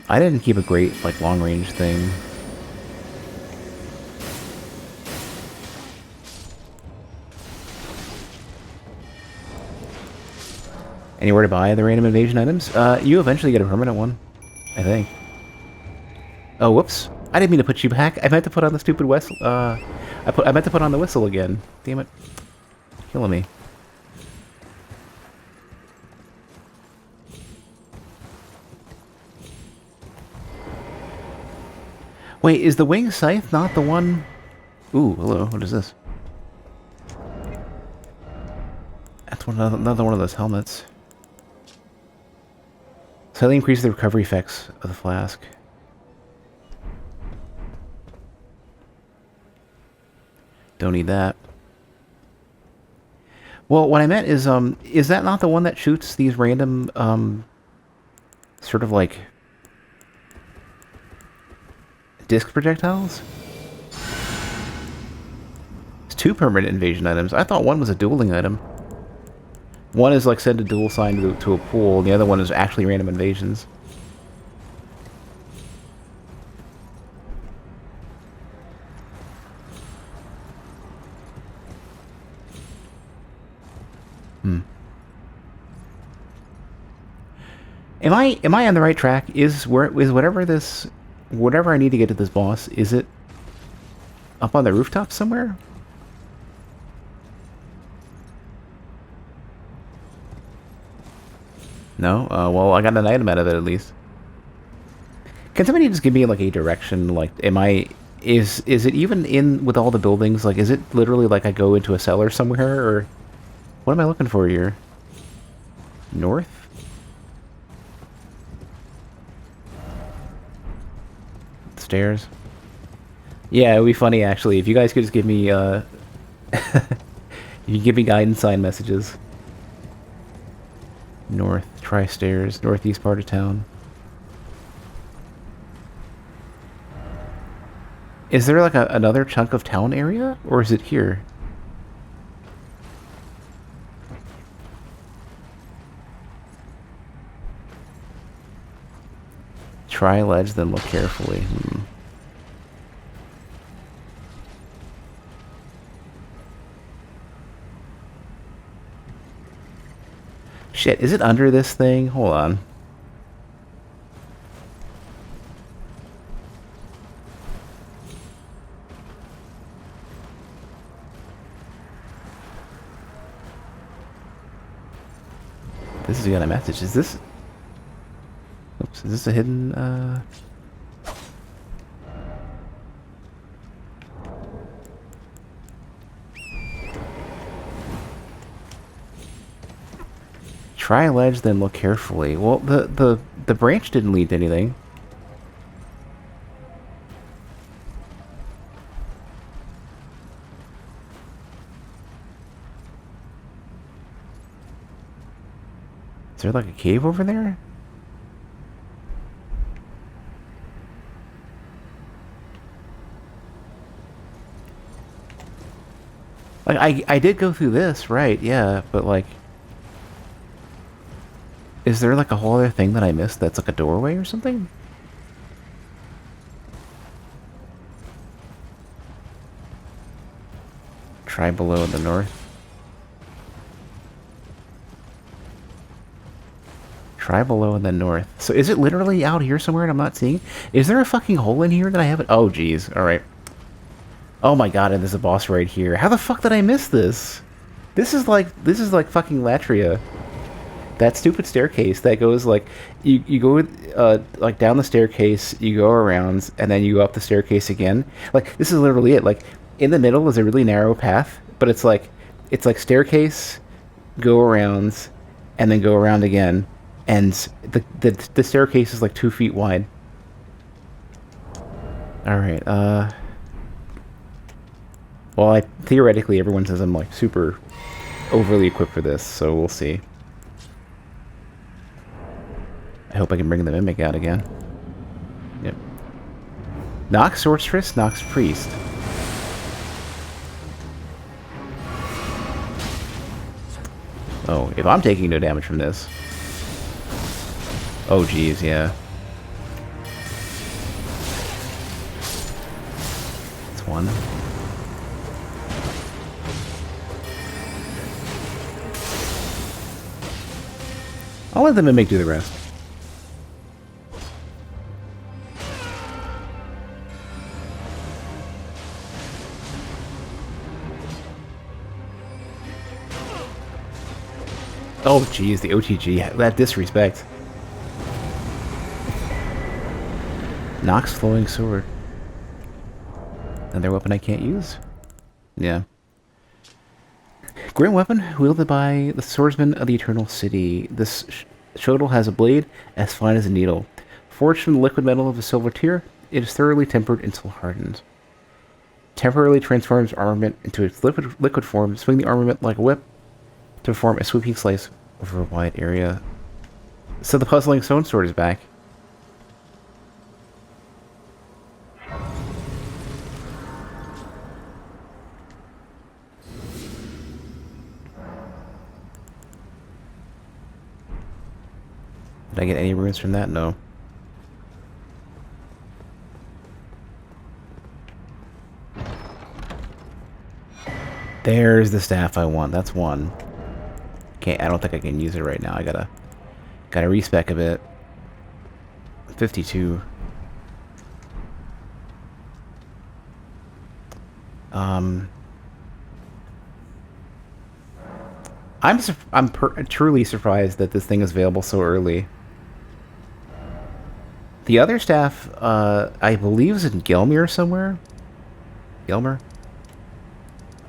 I didn't keep a great, like, long-range thing. Anywhere to buy the random invasion items? You eventually get a permanent one, I think. Oh, whoops. I didn't mean to put you back. I meant to put on the stupid whistle. I meant to put on the whistle again. Damn it. Killing me. Wait, is the wing scythe not the one... Ooh, hello. What is this? That's another one of those helmets. Slightly increases the recovery effects of the flask. Don't need that. Well, what I meant is that not the one that shoots these random, sort of like... disc projectiles? It's 2 permanent invasion items. I thought one was a dueling item. One is like send a duel sign to a pool, and the other one is actually random invasions. Am I on the right track? Is whatever I need to get to this boss, is it up on the rooftop somewhere? No? Well, I got an item out of it at least. Can somebody just give me like a direction? Like, is it even in with all the buildings? Like, is it literally like I go into a cellar somewhere, or what am I looking for here? North? Stairs? Yeah, it would be funny actually if you guys could just give me you give me guidance sign messages. North, try stairs, northeast part of town. Is there like another chunk of town area, or is it here? Try ledge, then look carefully. Shit, is it under this thing? Hold on. This is got a message. Is this... Oops, is this a hidden, Try a ledge, then look carefully. Well, the branch didn't lead to anything. Is there like a cave over there? Like, I did go through this, right, yeah, but like... Is there like a whole other thing that I missed that's like a doorway or something? Try below in the north. Try below in the north. So is it literally out here somewhere and I'm not seeing? Is there a fucking hole in here that I haven't? Oh, jeez. Alright. Oh my god, and there's a boss right here. How the fuck did I miss this? This is like fucking Latria. That stupid staircase that goes like you go like down the staircase, you go around, and then you go up the staircase again. Like this is literally it. Like in the middle is a really narrow path, but it's like staircase, go around, and then go around again, and the staircase is like 2 feet wide. All right. Well, theoretically everyone says I'm like super overly equipped for this, so we'll see. I hope I can bring the Mimic out again. Yep. Nox Sorceress, Nox Priest. Oh, if I'm taking no damage from this... Oh, geez, yeah. one. I'll let them and make do the rest. Oh, geez, the OTG. That disrespect. Nox flowing sword. Another weapon I can't use? Yeah. Great weapon wielded by the swordsman of the Eternal City. This shotel has a blade as fine as a needle. Forged from the liquid metal of a silver tier, it is thoroughly tempered until hardened. Temporarily transforms armament into its liquid form. Swing the armament like a whip to form a sweeping slice over a wide area. So the puzzling stone sword is back. Did I get any runes from that? No. There's the staff I want. That's one. I don't think I can use it right now. I gotta respec a bit. 52. I'm truly surprised that this thing is available so early. The other staff, I believe, is in Gelmir somewhere. Gelmir?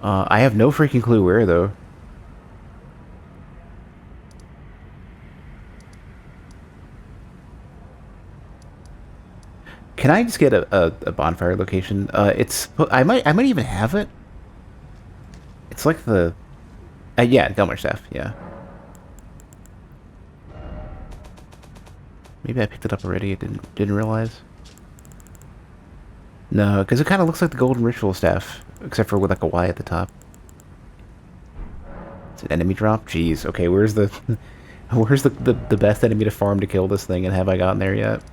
I have no freaking clue where, though. Can I just get a bonfire location? I might even have it. It's like the yeah, Gelmir staff, yeah. Maybe I picked it up already. I didn't realize. No, because it kind of looks like the golden ritual staff, except for with like a Y at the top. It's an enemy drop. Jeez. Okay, where's the where's the best enemy to farm to kill this thing, and have I gotten there yet?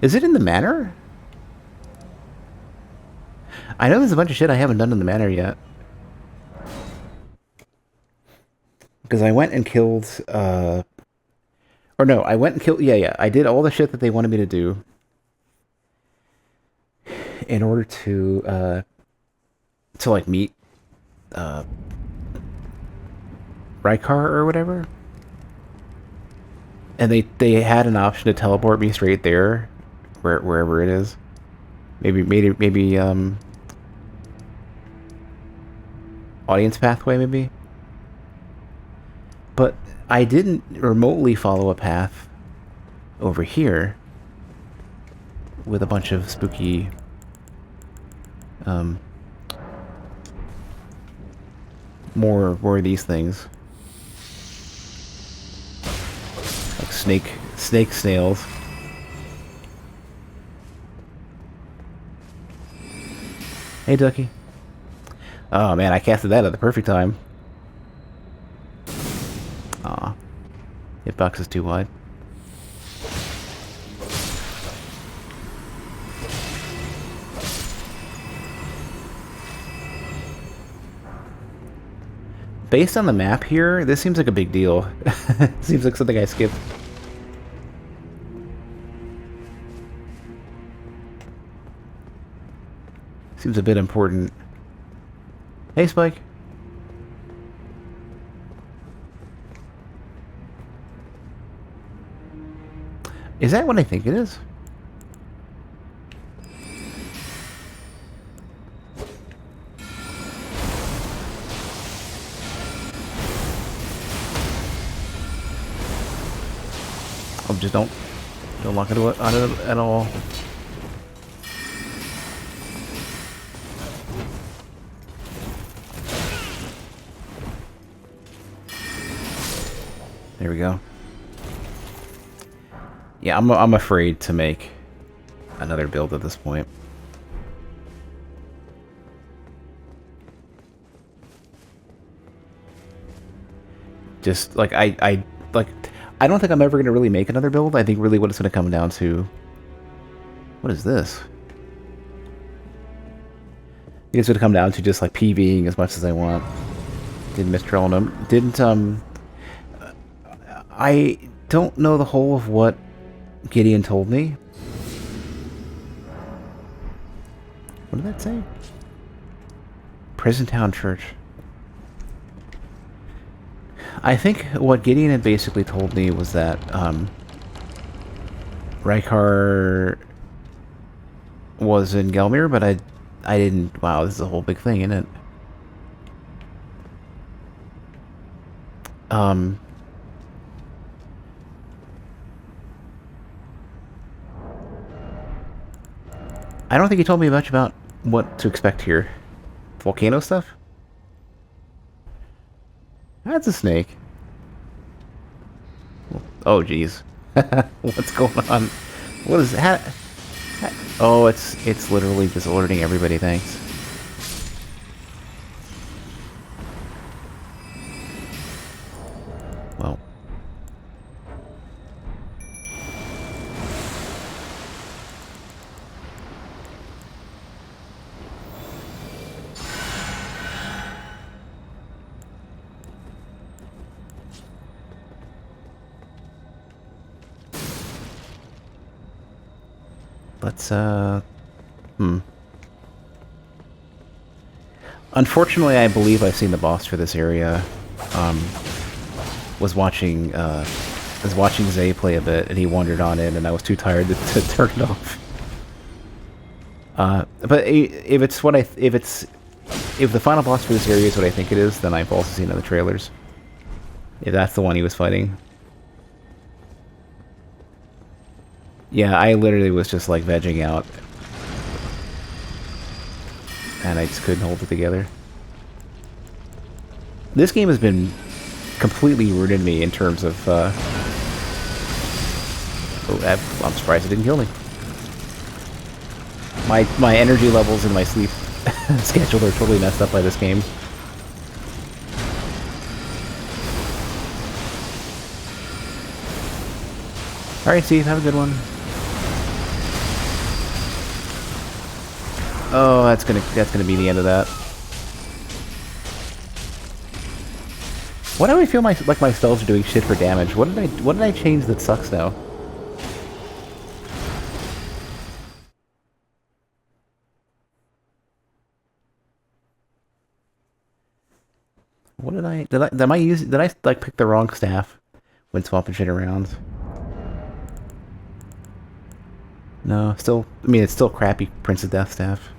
Is it in the manor? I know there's a bunch of shit I haven't done in the manor yet. Because I went and killed, or no, I went and killed, yeah, I did all the shit that they wanted me to do in order to like, meet, Rykar or whatever. And they had an option to teleport me straight there, wherever it is. Maybe, audience pathway, maybe? But I didn't remotely follow a path over here with a bunch of spooky more of these things. Like snake snails. Hey, Ducky. Oh man, I casted that at the perfect time. Aw. Hitbox is too wide. Based on the map here, this seems like a big deal. Seems like something I skipped. Seems a bit important. Hey, Spike. Is that what I think it is? Oh, just don't lock it at all. There we go. Yeah, I'm afraid to make another build at this point. Just like I don't think I'm ever gonna really make another build. I think really what it's gonna come down to What is this? It's gonna come down to just like PVing as much as I want. Didn't mistrail him. Didn't I don't know the whole of what Gideon told me. What did that say? Prison Town Church. I think what Gideon had basically told me was that Rykar was in Gelmir, but I didn't. Wow, this is a whole big thing, isn't it? I don't think he told me much about what to expect here. Volcano stuff? That's a snake. Oh, jeez. What's going on? What is that? Oh, it's literally just alerting everybody, thanks. Well. Let's, Unfortunately, I believe I've seen the boss for this area. Was watching Zay play a bit, and he wandered on in, and I was too tired to turn it off. But if the final boss for this area is what I think it is, then I've also seen it in the trailers. If that's the one he was fighting. Yeah, I literally was just like vegging out. And I just couldn't hold it together. This game has been completely rooted me in terms of, oh, I'm surprised it didn't kill me. My energy levels and my sleep schedule are totally messed up by this game. Alright, Steve, have a good one. Oh, that's gonna be the end of that. Why do I feel like my spells are doing shit for damage? What did I change that sucks now? What did I like pick the wrong staff when swapping shit around? No, still, I mean, it's still crappy Prince of Death staff.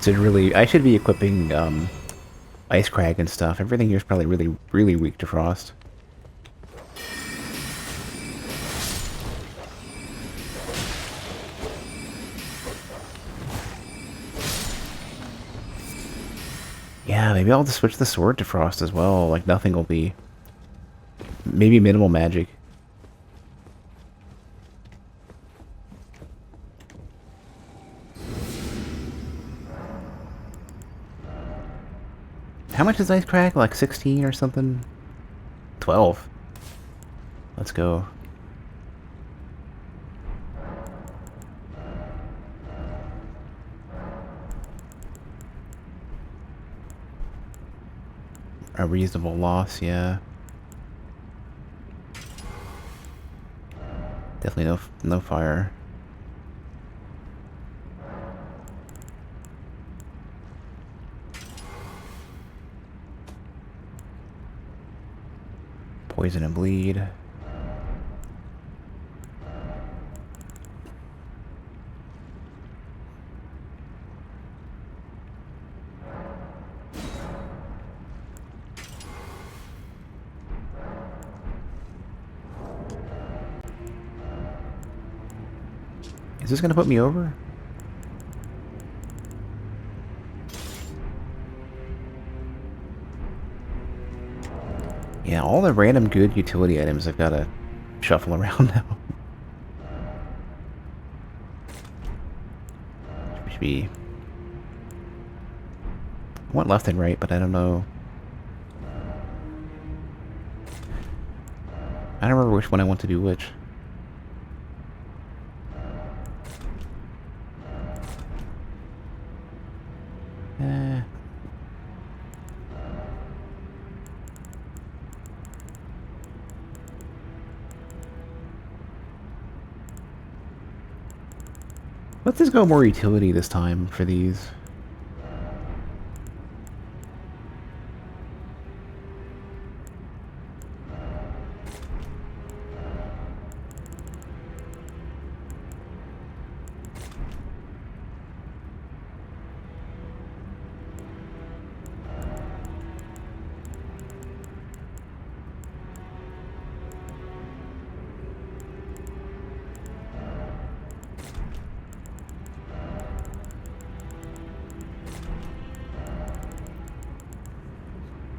So really, I should be equipping Ice Crag and stuff. Everything here is probably really weak to frost. Yeah, maybe I'll just switch the sword to frost as well. Like nothing will be. Maybe minimal magic. How much is Ice Crack? Like 16 or something? 12. Let's go. A reasonable loss, yeah. Definitely no fire. Poison and bleed. Is this gonna put me over? Yeah, all the random good utility items I've gotta shuffle around now. Should be... I want left and right, but I don't know. I don't remember which one I want to do which. Let's just go more utility this time for these.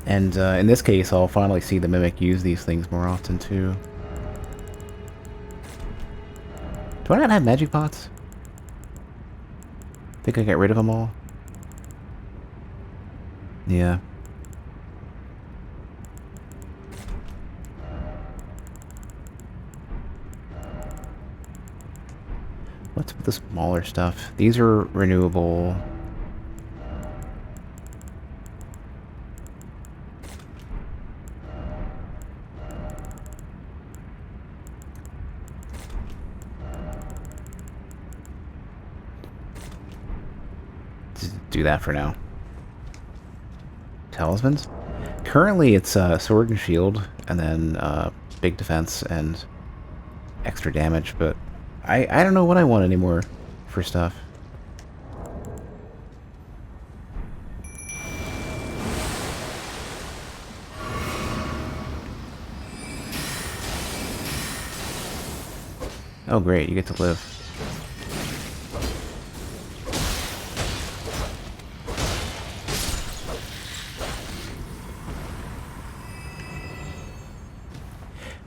And in this case, I'll finally see the Mimic use these things more often, too. Do I not have magic pots? Think I get rid of them all? Yeah. What's with the smaller stuff? These are renewable. Do that for now. Talismans? Currently it's sword and shield, and then big defense and extra damage, but I don't know what I want anymore for stuff. Oh great, you get to live.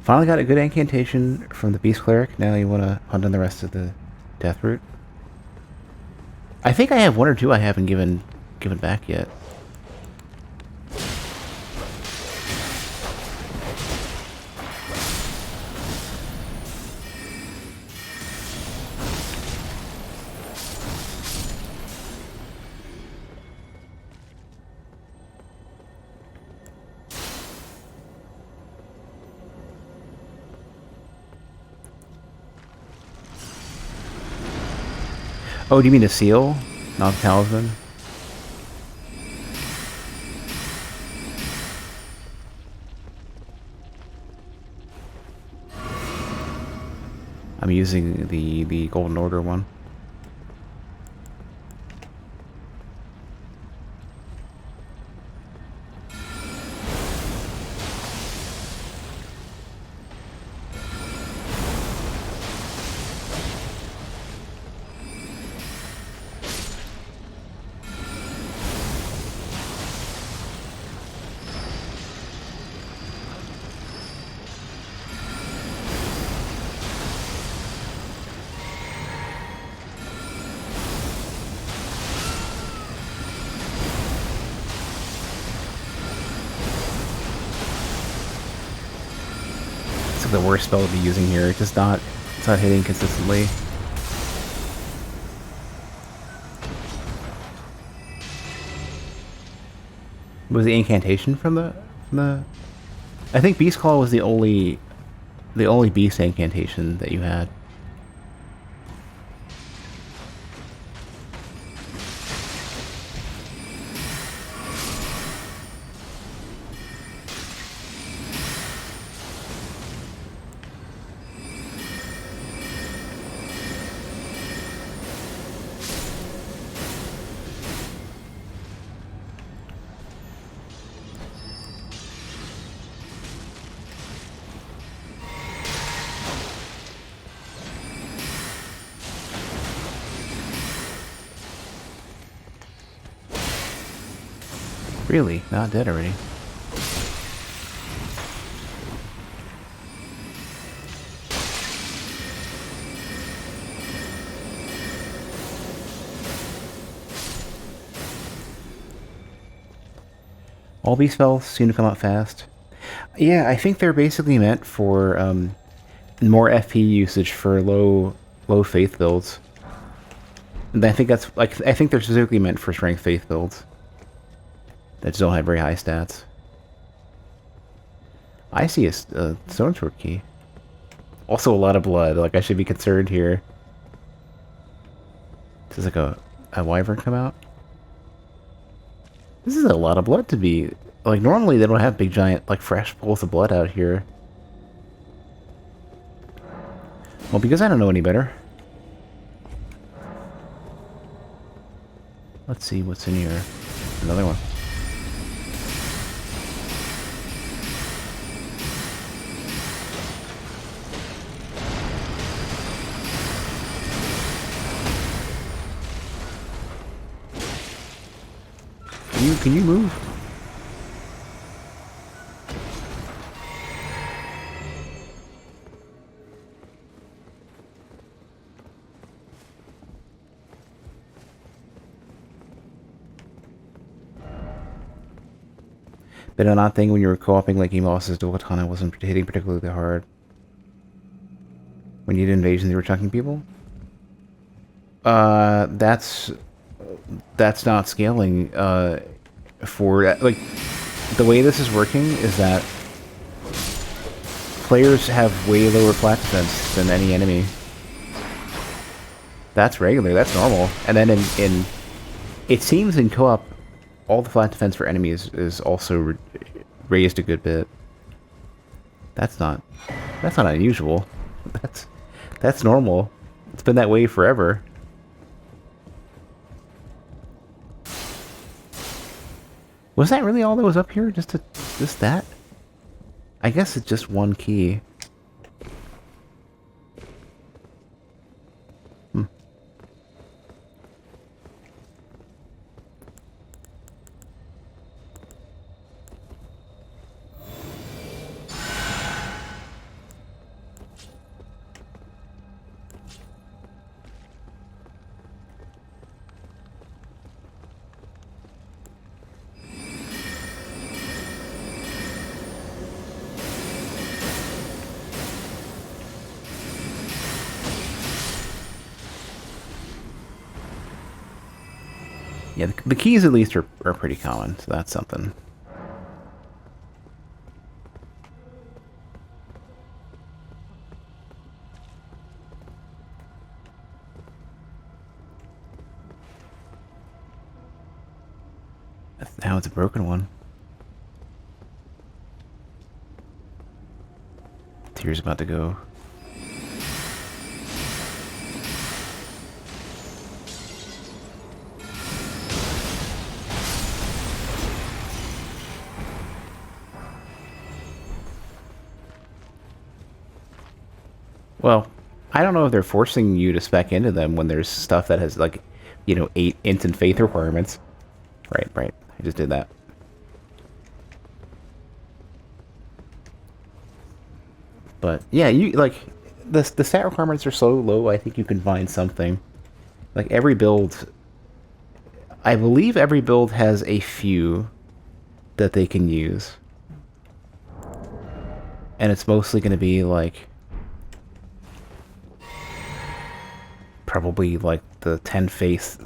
Finally got a good incantation from the Beast Cleric. Now you want to hunt on the rest of the Death Root. I think I have one or two I haven't given back yet. Oh, do you mean a seal? Not a talisman? I'm using the Golden Order one. The worst spell to be using here. It's not hitting consistently. Was the incantation from the? I think Beast Claw was the only beast incantation that you had. Really? Not dead already. All these spells seem to come out fast. Yeah, I think they're basically meant for more FP usage for low faith builds. And I think that's like I think they're specifically meant for strength faith builds that just don't have very high stats. I see a stone sword key. Also a lot of blood. Like I should be concerned here. Does like a wyvern come out? This is a lot of blood to be like. Normally they don't have big giant like fresh pools of blood out here. Well, because I don't know any better. Let's see what's in here. Another one. Can you move? But an odd thing when you were co-oping like Emos's dual katana wasn't hitting particularly hard. When you did invasions, you were chunking people? That's not scaling, for, like, the way this is working is that players have way lower flat defense than any enemy. That's regular, that's normal. And then in it seems in co-op, all the flat defense for enemies is also raised a good bit. That's not unusual. That's normal. It's been that way forever. Was that really all that was up here? Just that? I guess it's just one key. Yeah, the keys at least are pretty common, so that's something. Now it's a broken one. Tyr's about to go. Well, I don't know if they're forcing you to spec into them when there's stuff that has, like, you know, 8 instant faith requirements. Right. I just did that. But, yeah, you, like, the stat requirements are so low, I think you can find something. Like, every build... I believe every build has a few that they can use. And it's mostly going to be, like... probably like the 10 faith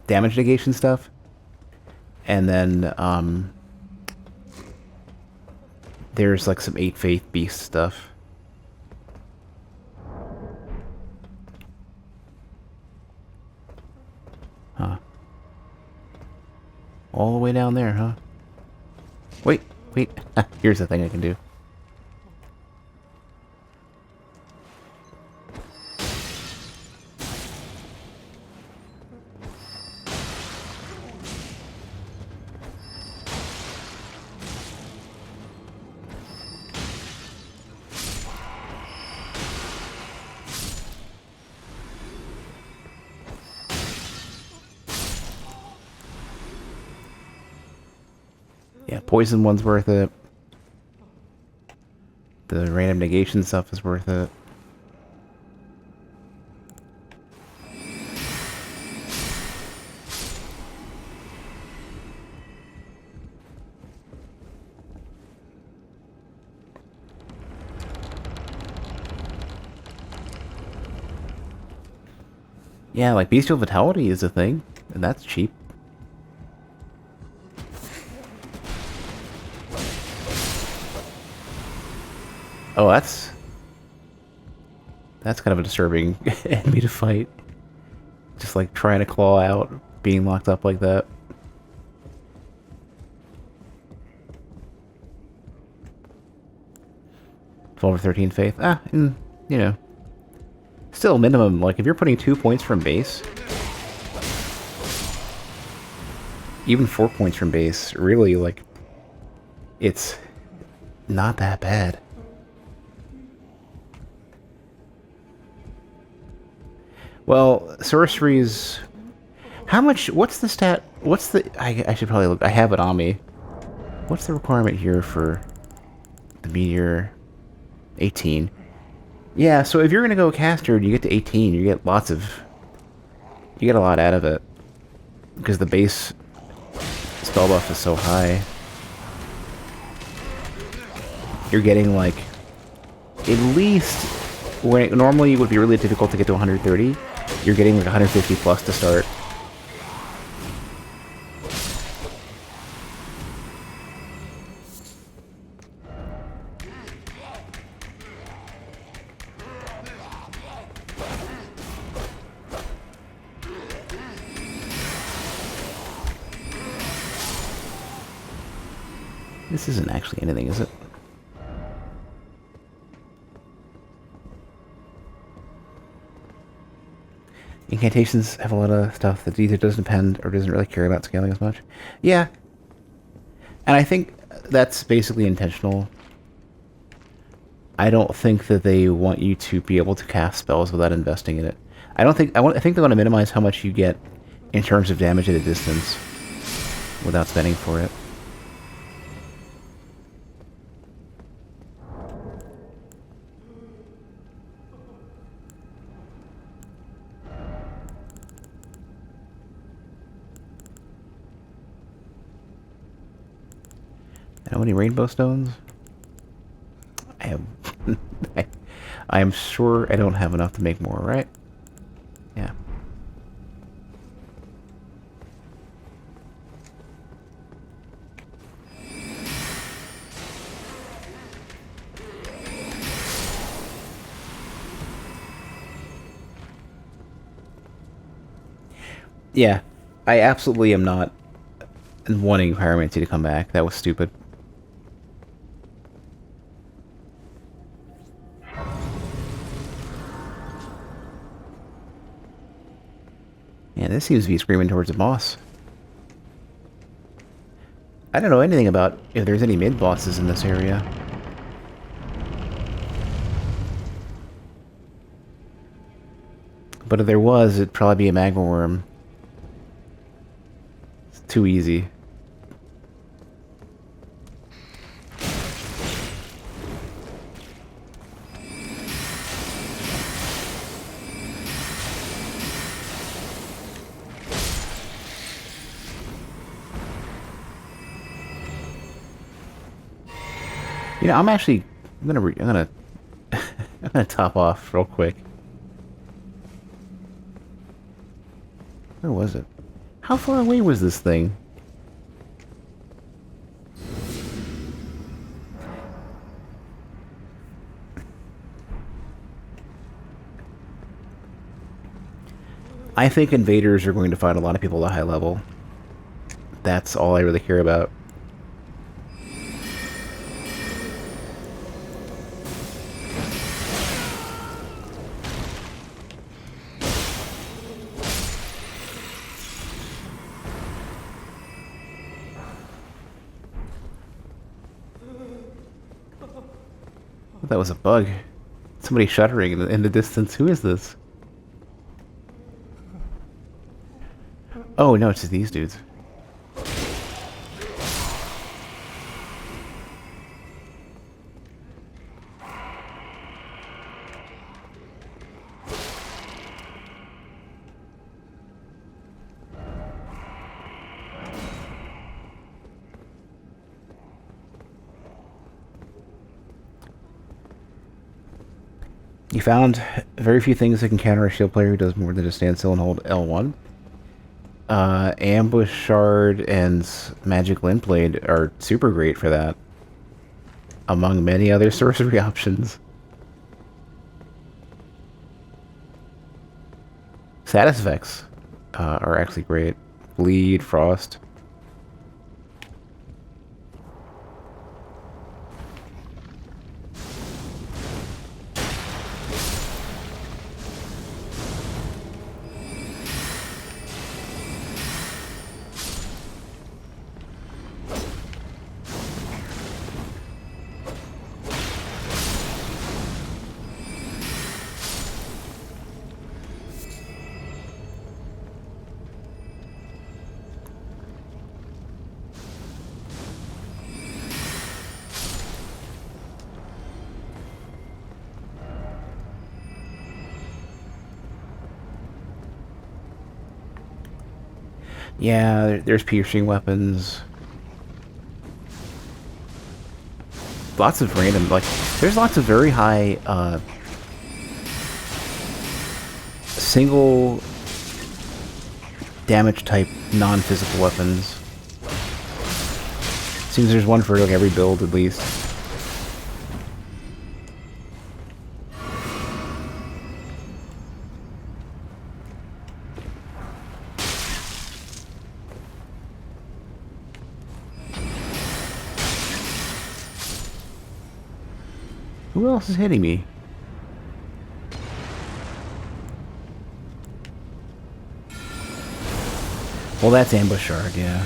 damage negation stuff, and then there's like some 8 faith beast stuff. Huh. All the way down there, huh? Wait. Here's the thing I can do. Yeah, poison one's worth it. The random negation stuff is worth it. Yeah, like bestial vitality is a thing, and that's cheap. Oh, that's kind of a disturbing enemy to fight. Just like trying to claw out, being locked up like that. Twelve or 13 faith. You know, still minimum. Like if you're putting 2 points from base, even 4 points from base, really like it's not that bad. Well, sorceries. How much? What's the stat? What's the? I should probably look. I have it on me. What's the requirement here for the meteor? 18. Yeah, so if you're gonna go caster, you get to 18. You get lots of. You get a lot out of it because the base spell buff is so high. You're getting like at least when it normally would be really difficult to get to 130. You're getting like 150 plus to start. This isn't actually anything, is it? Incantations have a lot of stuff that either doesn't depend or doesn't really care about scaling as much. Yeah. And I think that's basically intentional. I don't think that they want you to be able to cast spells without investing in it. I think they want to minimize how much you get in terms of damage at a distance without spending for it. How many rainbow stones? I have... I am sure I don't have enough to make more, right? Yeah. Yeah. I absolutely am not wanting Pyromancy to come back. That was stupid. Yeah, this seems to be screaming towards a boss. I don't know anything about if there's any mid-bosses in this area. But if there was, it'd probably be a magma worm. It's too easy. You know, I'm gonna I'm gonna top off real quick. Where was it? How far away was this thing? I think invaders are going to find a lot of people at a high level. That's all I really care about. That was a bug. Somebody shuddering in the distance. Who is this? Oh, no, it's just these dudes. You found very few things that can counter a shield player who does more than just stand still and hold L1. Ambush Shard and Magic Lint Blade are super great for that, among many other sorcery options. Status effects are actually great. Bleed, Frost. Yeah, there's piercing weapons. Lots of random, like, there's lots of very high, single damage type non-physical weapons. Seems there's one for like every build at least. Who else is hitting me? Well, that's Ambush Shard, yeah.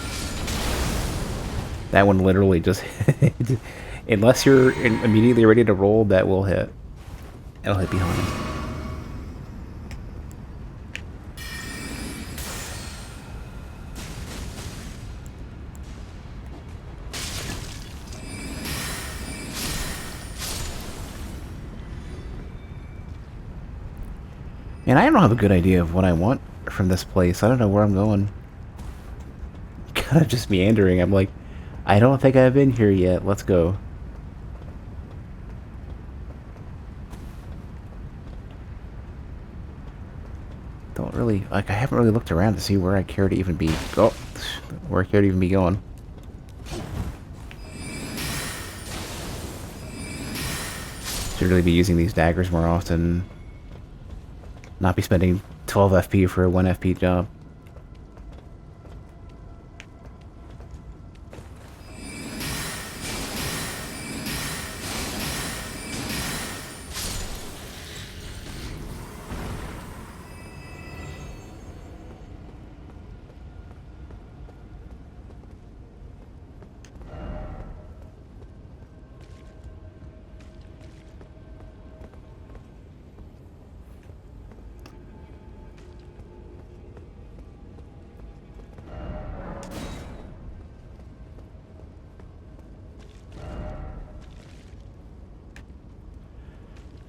That one literally just hit. Unless you're immediately ready to roll, that will hit. It'll hit behind. And I don't have a good idea of what I want from this place. I don't know where I'm going. Kind of just meandering. I'm like, I don't think I've been here yet. Let's go. Don't really, like, I haven't really looked around to see where I care to even be. Oh, where I care to even be going. Should really be using these daggers more often. Not be spending 12 FP for a 1 FP job.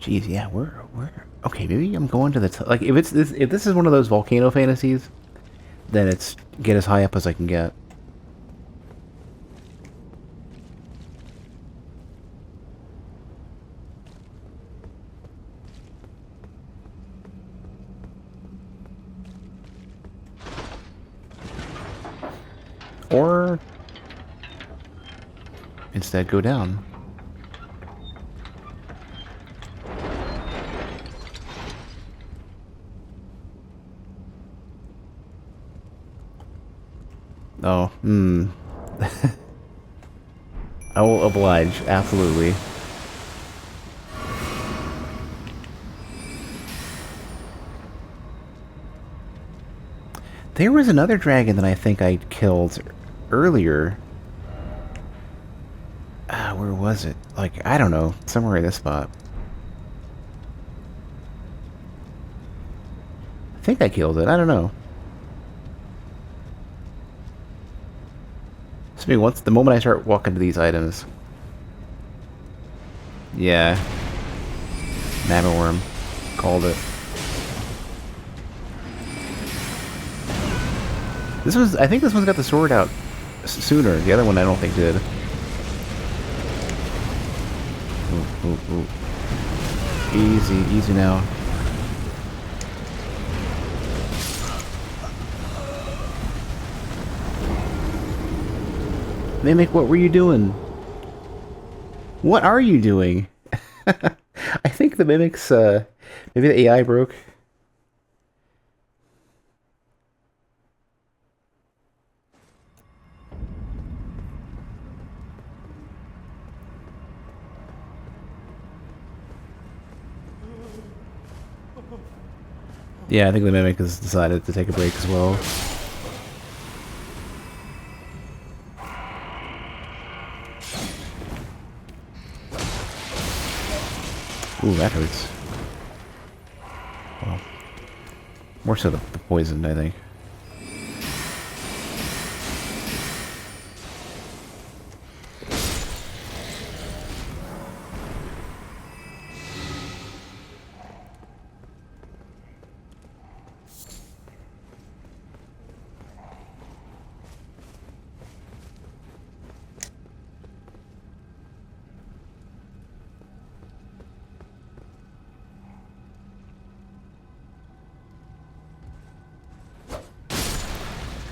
Jeez, yeah, where? Okay, maybe I'm going to the like if this is one of those volcano fantasies, then it's get as high up as I can get. Or instead go down. Oh, I will oblige, absolutely. There was another dragon that I think I killed earlier. Where was it? Like, I don't know, somewhere in this spot. I think I killed it, I don't know. So once the moment I start walking to these items. Yeah. Mammoworm. Called it. I think this one's got the sword out sooner. The other one I don't think did. Ooh, ooh, ooh. Easy, easy now. Mimic, what were you doing? What are you doing? I think the Mimic's, maybe the AI broke. Yeah, I think the Mimic has decided to take a break as well. Ooh, that hurts. Well, more so the poison, I think.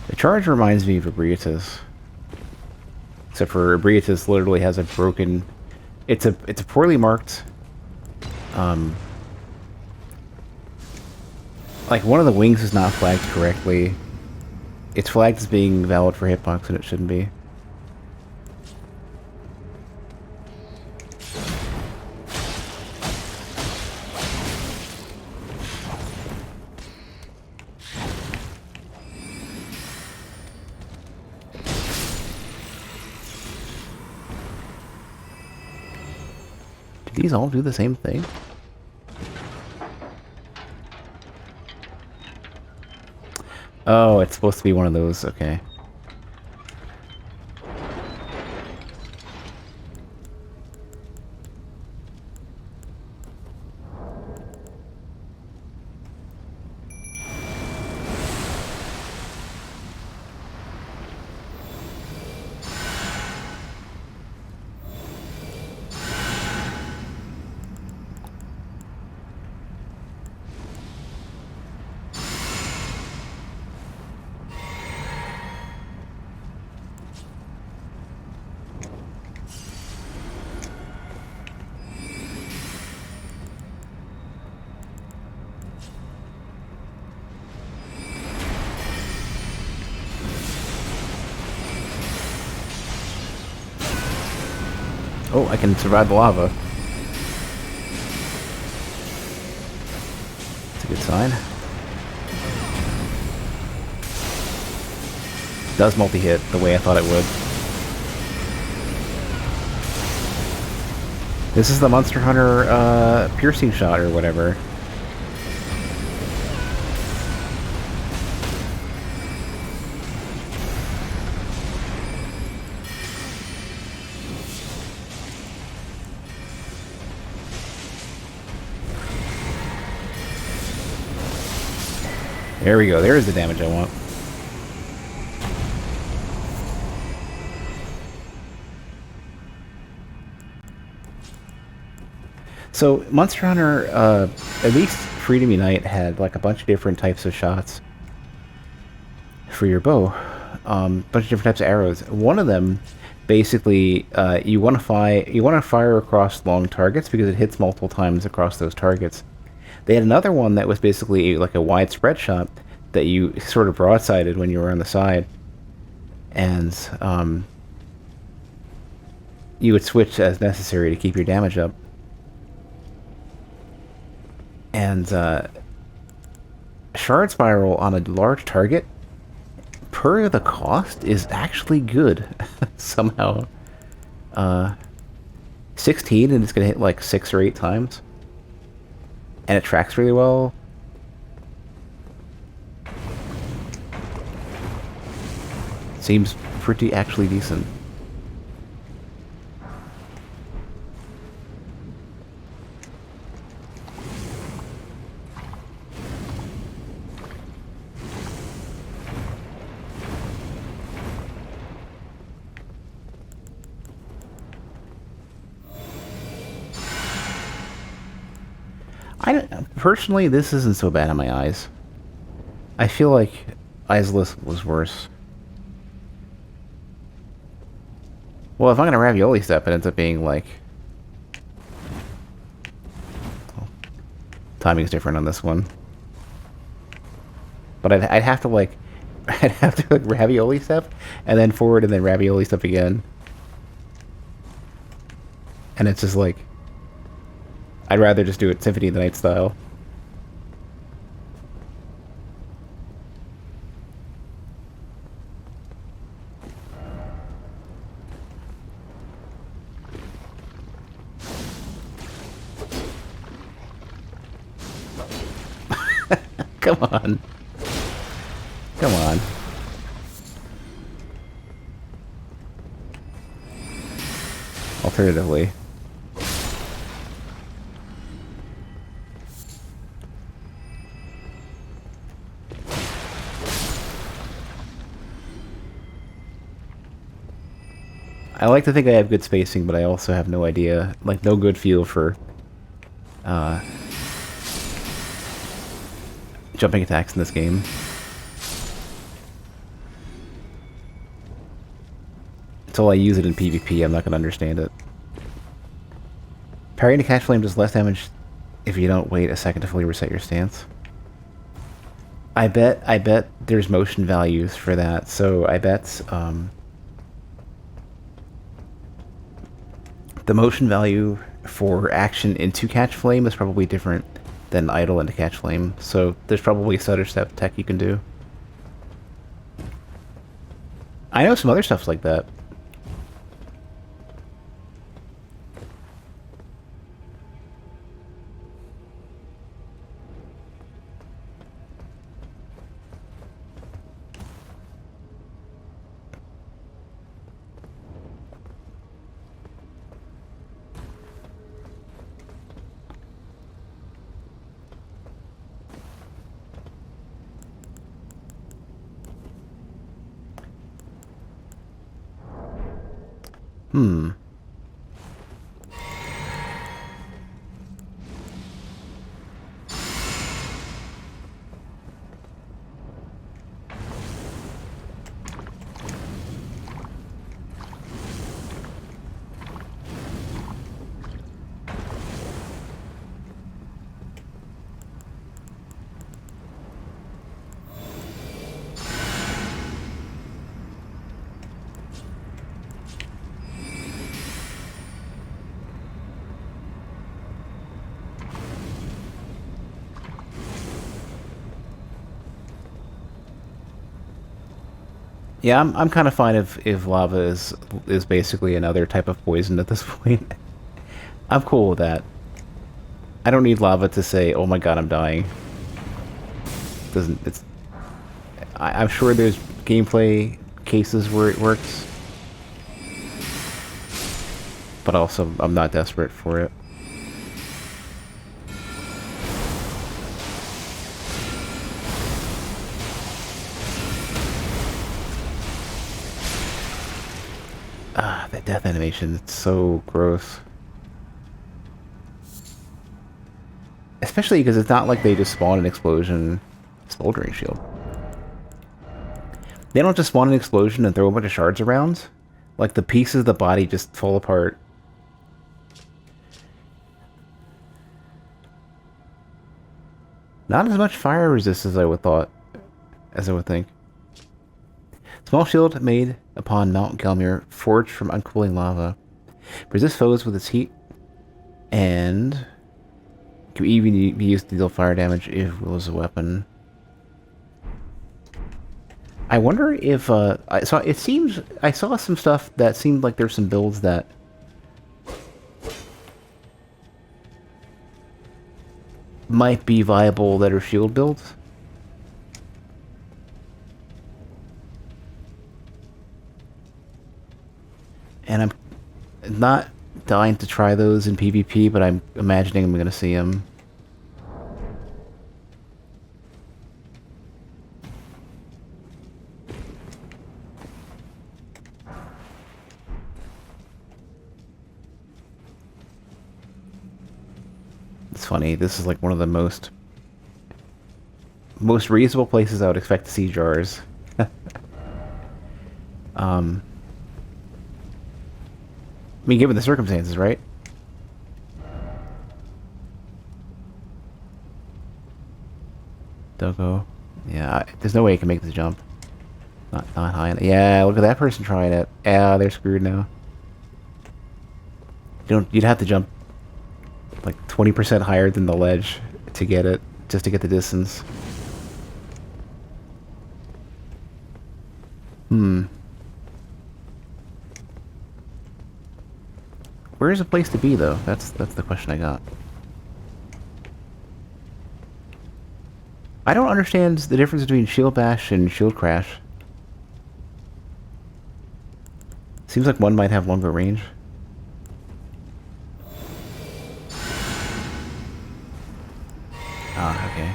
The charge reminds me of Ebrietas. Except for Ebrietas literally has a broken... It's a poorly marked... like, one of the wings is not flagged correctly. It's flagged as being valid for hitbox, and it shouldn't be. Did these all do the same thing? Oh, it's supposed to be one of those, okay. Oh, I can survive the lava. That's a good sign. Does multi-hit the way I thought it would. This is the Monster Hunter piercing shot or whatever. There we go. There is the damage I want. So, Monster Hunter, at least Freedom Unite had like a bunch of different types of shots for your bow. Bunch of different types of arrows. One of them, basically, you want to fire across long targets because it hits multiple times across those targets. They had another one that was basically like a widespread shot that you sort of broadsided when you were on the side. And you would switch as necessary to keep your damage up. And Shard Spiral on a large target, per the cost, is actually good. Somehow. 16, and it's going to hit like 6 or 8 times. And it tracks really well. Seems pretty actually decent. Personally, this isn't so bad on my eyes. I feel like Eyeless was worse. Well, if I'm gonna ravioli step, it ends up being like... Well, timing's different on this one. But I'd have to like... I'd have to like ravioli step, and then forward, and then ravioli step again. And it's just like... I'd rather just do it Symphony of the Night style. Come on. Come on. Alternatively. I like to think I have good spacing, but I also have no idea, like no good feel for jumping attacks in this game. Until I use it in PvP, I'm not going to understand it. Parrying a catch flame does less damage if you don't wait a second to fully reset your stance. I bet there's motion values for that, so I bet the motion value for action into catch flame is probably different than idle into catch flame, so there's probably a stutter step tech you can do. I know some other stuff's like that. Hmm. Yeah, I'm kind of fine if lava is basically another type of poison at this point. I'm cool with that. I don't need lava to say, "Oh my god, I'm dying." Doesn't it's? I'm sure there's gameplay cases where it works, but also I'm not desperate for it. Ah, that death animation, it's so gross. Especially because it's not like they just spawn an explosion, smoldering shield. They don't just spawn an explosion and throw a bunch of shards around. Like, the pieces of the body just fall apart. Not as much fire resist as I would think. Small shield made upon Mount Gelmir, forged from uncooling lava. Resist foes with its heat, and can even be used to deal fire damage if it was a weapon. I wonder if I saw some stuff that seemed like there's some builds that might be viable that are shield builds. And I'm not dying to try those in PvP, but I'm imagining I'm going to see them. It's funny. This is like one of the most reasonable places I would expect to see jars. I mean, given the circumstances, right? Doggo. Yeah, there's no way you can make this jump. Not high enough. Yeah, look at that person trying it. Yeah, they're screwed now. You'd have to jump like 20% higher than the ledge to get it, just to get the distance. Where's a place to be though? That's the question I got. I don't understand the difference between shield bash and shield crash. Seems like one might have longer range. Ah, okay.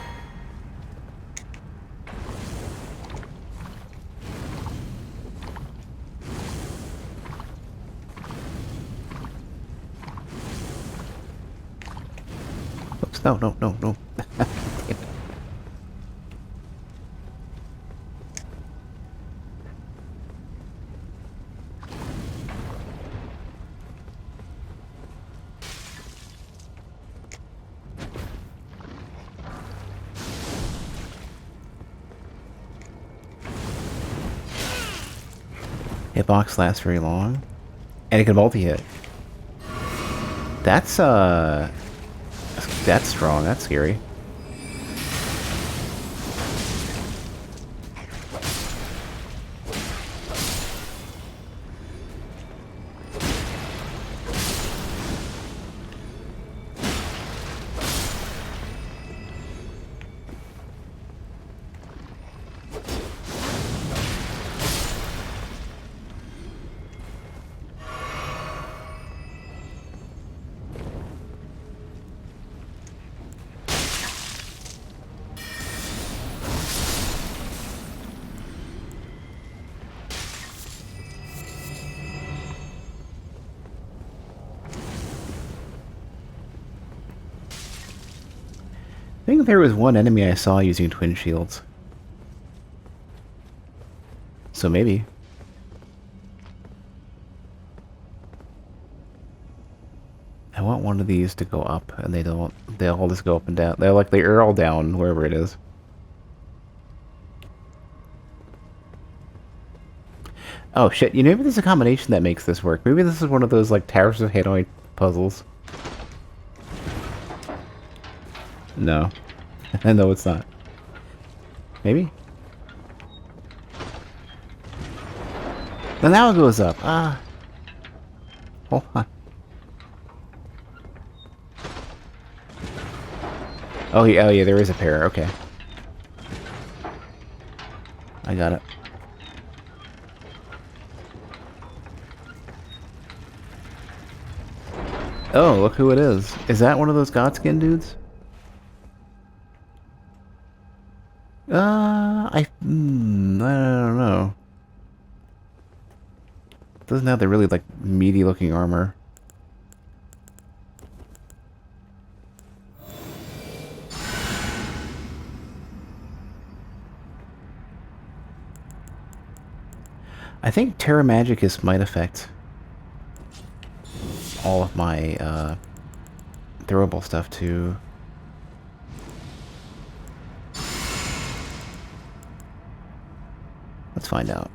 Oops, no. Damn it. Hitbox lasts very long. And it can multi-hit. That's strong. That's scary. I think there was one enemy I saw using twin shields. So maybe. I want one of these to go up, and they don't. They all just go up and down. They're all down wherever it is. Oh shit! Maybe there's a combination that makes this work. Maybe this is one of those like Towers of Hanoi puzzles. No. No, it's not. Maybe? Now it goes up. Ah. Hold on. Oh yeah, there is a pair. Okay. I got it. Oh, look who it is. Is that one of those Godskin dudes? I don't know. Doesn't have the really, like, meaty looking armor. I think Terra Magicus might affect all of my, throwable stuff, too. Let's find out.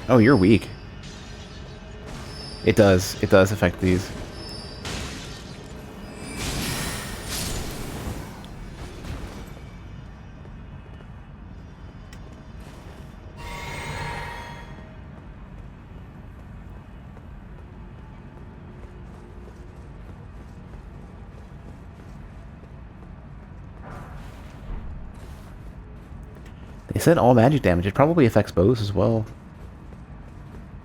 Oh, you're weak. It does affect these. They said all magic damage. It probably affects bows as well.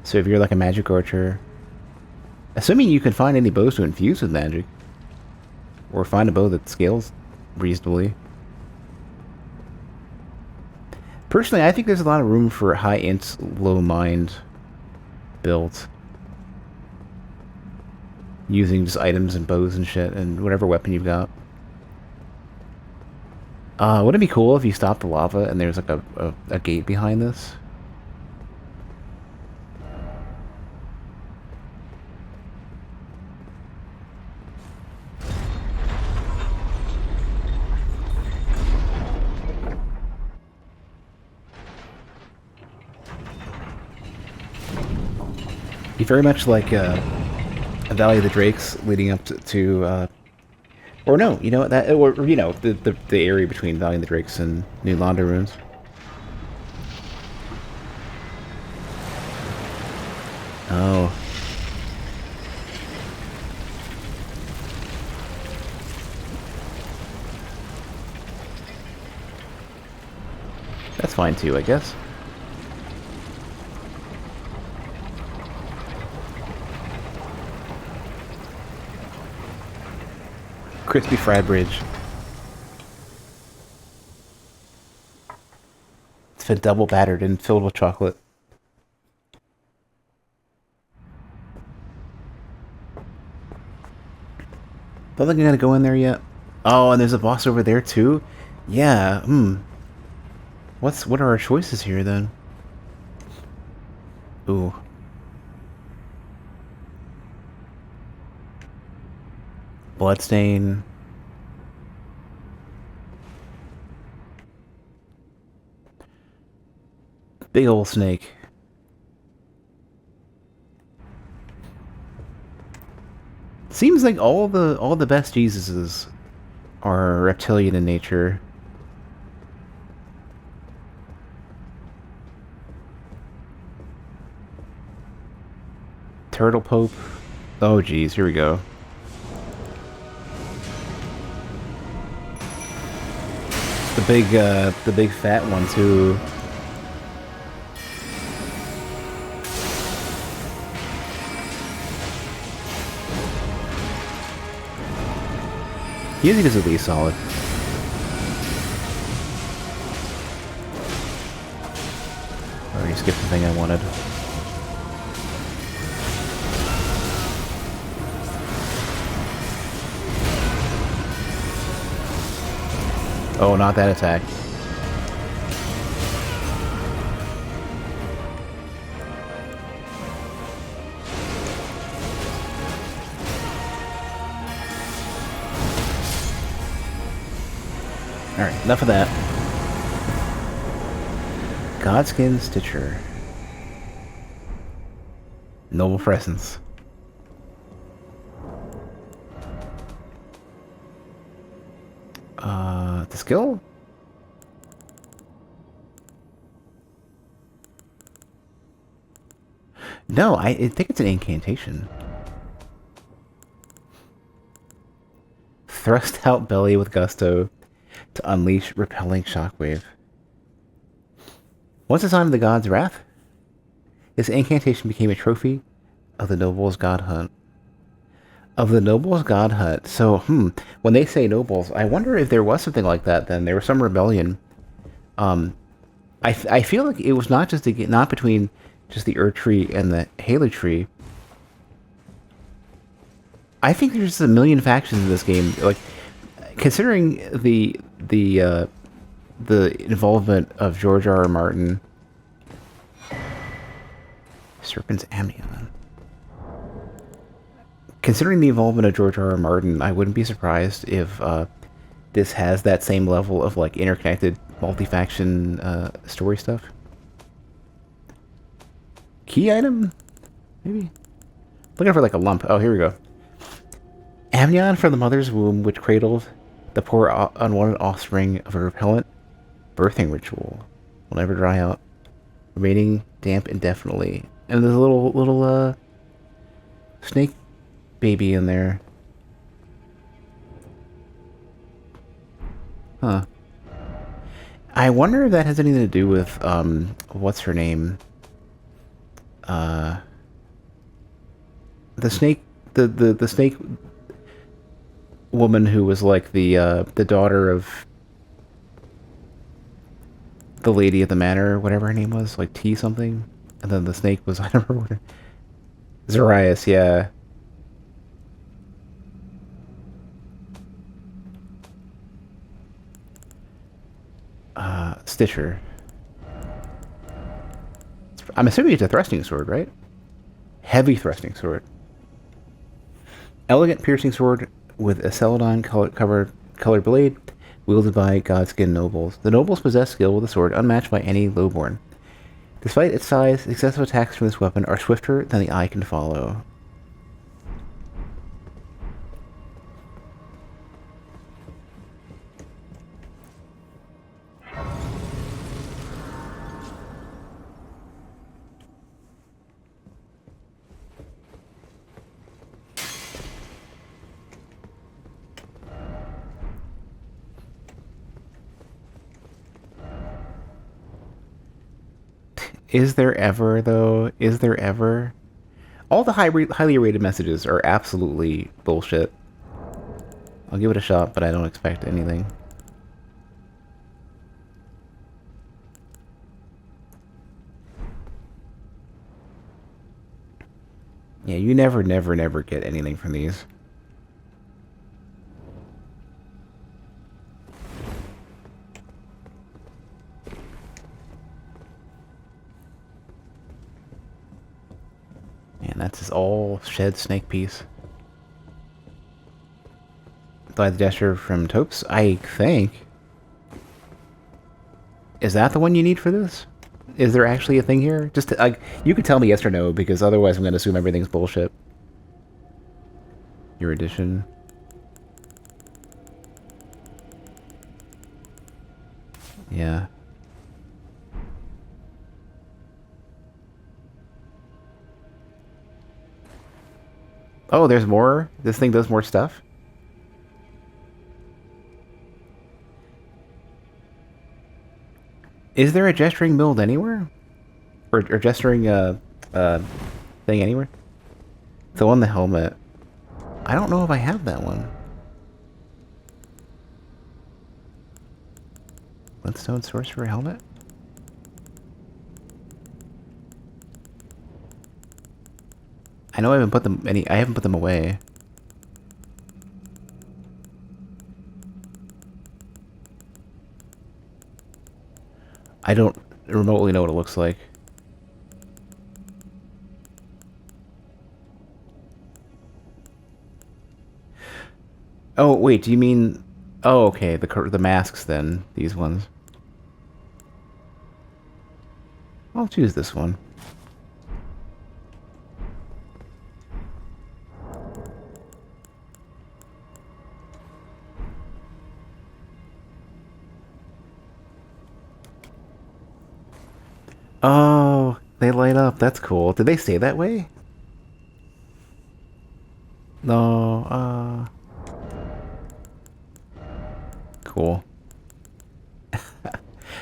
So if you're like a magic archer, assuming you can find any bows to infuse with magic, or find a bow that scales reasonably. Personally, I think there's a lot of room for high int, low mind builds. using just items and bows and shit and whatever weapon you've got. Wouldn't it be cool if you stopped the lava and there's like a gate behind this? Be very much like a Valley of the Drakes leading up to or no, you know that, or you know the area between Valley of the Drakes and New Londo Ruins. Oh. That's fine too, I guess. Crispy fried bridge. It's been double battered and filled with chocolate. Don't think I'm gonna go in there yet. Oh, and there's a boss over there too? Yeah, what are our choices here then? Ooh. Bloodstain. Big old snake. Seems like all the best Jesuses are reptilian in nature. Turtle Pope. Oh geez, here we go. The big fat one too. Music is at least solid. I already skipped the thing I wanted. Oh, not that attack. Alright, enough of that. Godskin Stitcher. Noble Presence. The skill? No, I think it's an incantation. Thrust out belly with gusto to unleash repelling shockwave. Once a sign of the god's wrath, this incantation became a trophy of the noble's god hunt. Of the nobles' god hunt. So, when they say nobles, I wonder if there was something like that then. There was some rebellion. I feel like it was not just not between just the Erd tree and the Halo tree. I think there's a million factions in this game. Like, considering the involvement of George R. R. Martin. Serpent's Amnion. Considering the involvement of George R. R. Martin, I wouldn't be surprised if this has that same level of like interconnected multi-faction story stuff. Key item? Maybe? Looking for like a lump. Oh, here we go. Amnion from the mother's womb, which cradled the poor unwanted offspring of a repellent birthing ritual, will never dry out, remaining damp indefinitely. And there's a little snake baby in there. Huh. I wonder if that has anything to do with what's her name? The snake, the snake woman who was like the daughter of the lady of the manor, whatever her name was, like T something, and then the snake was I don't remember what. Zarias, yeah. Stitcher. I'm assuming it's a thrusting sword, right? Heavy thrusting sword. Elegant piercing sword with a celadon colored blade wielded by godskin nobles. The nobles possess skill with the sword unmatched by any lowborn. Despite its size, excessive attacks from this weapon are swifter than the eye can follow. Is there ever, though? Is there ever? All the highly rated messages are absolutely bullshit. I'll give it a shot, but I don't expect anything. Yeah, you never get anything from these. And that's his all shed snake piece. By the gesture from Topes, I think. Is that the one you need for this? Is there actually a thing here? Just to, like, you could tell me yes or no, because otherwise I'm going to assume everything's bullshit. Your edition. Yeah. Oh, there's more? This thing does more stuff? Is there a gesturing build anywhere? Or gesturing thing anywhere? The one, the helmet. I don't know if I have that one. Glintstone Sorcerer helmet? I know I haven't put them I haven't put them away. I don't remotely know what it looks like. Oh, wait, do you mean... Oh, okay, the masks then, these ones. I'll choose this one. Oh, they light up. That's cool. Did they stay that way? No, cool.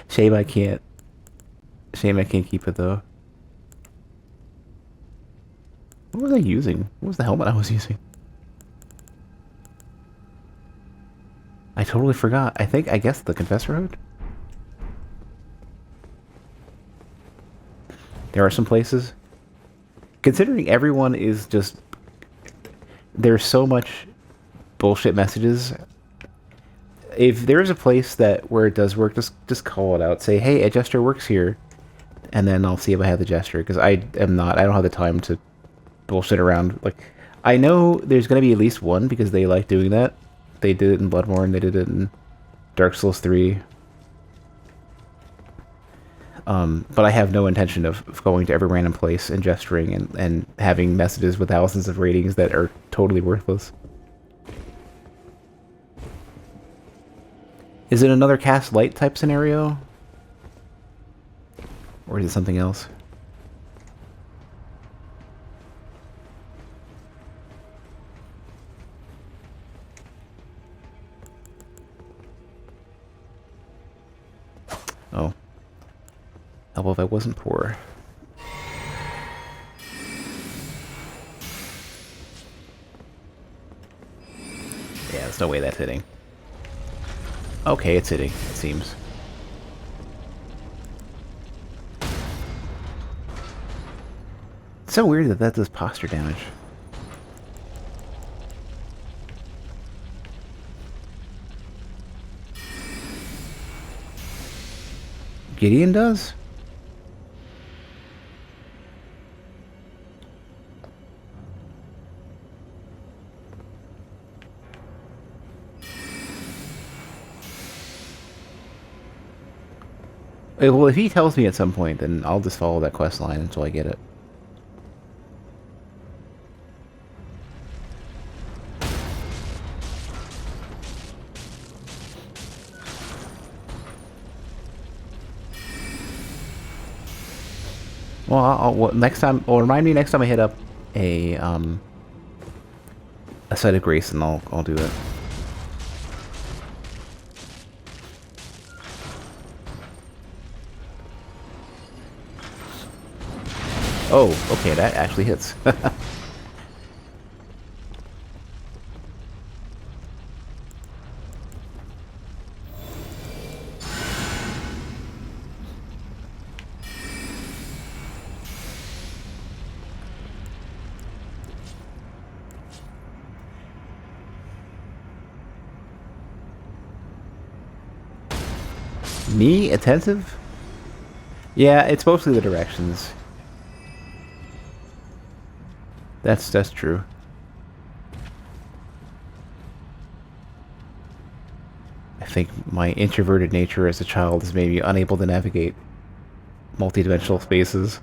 Shame I can't. Shame I can't keep it though. What was I using? What was the helmet I was using? I totally forgot. I guess the Confessor Hood? There are some places. Considering everyone is just... There's so much bullshit messages. If there's a place where it does work, just call it out. Say, hey, a gesture works here. And then I'll see if I have the gesture. Because I don't have the time to bullshit around. Like, I know there's going to be at least one because they like doing that. They did it in Bloodborne, they did it in Dark Souls 3. But I have no intention of going to every random place and gesturing and having messages with thousands of ratings that are totally worthless. Is it another cast light type scenario? Or is it something else? Oh. How about if I wasn't poor? Yeah, there's no way that's hitting. Okay, it's hitting, it seems. It's so weird that does posture damage. Gideon does? Well, if he tells me at some point, then I'll just follow that quest line until I get it. Well, next time, or remind me next time I hit up a site of grace, and I'll do it. Oh, okay, that actually hits. Me? Attentive? Yeah, it's mostly the directions. That's true. I think my introverted nature as a child is maybe unable to navigate multi-dimensional spaces.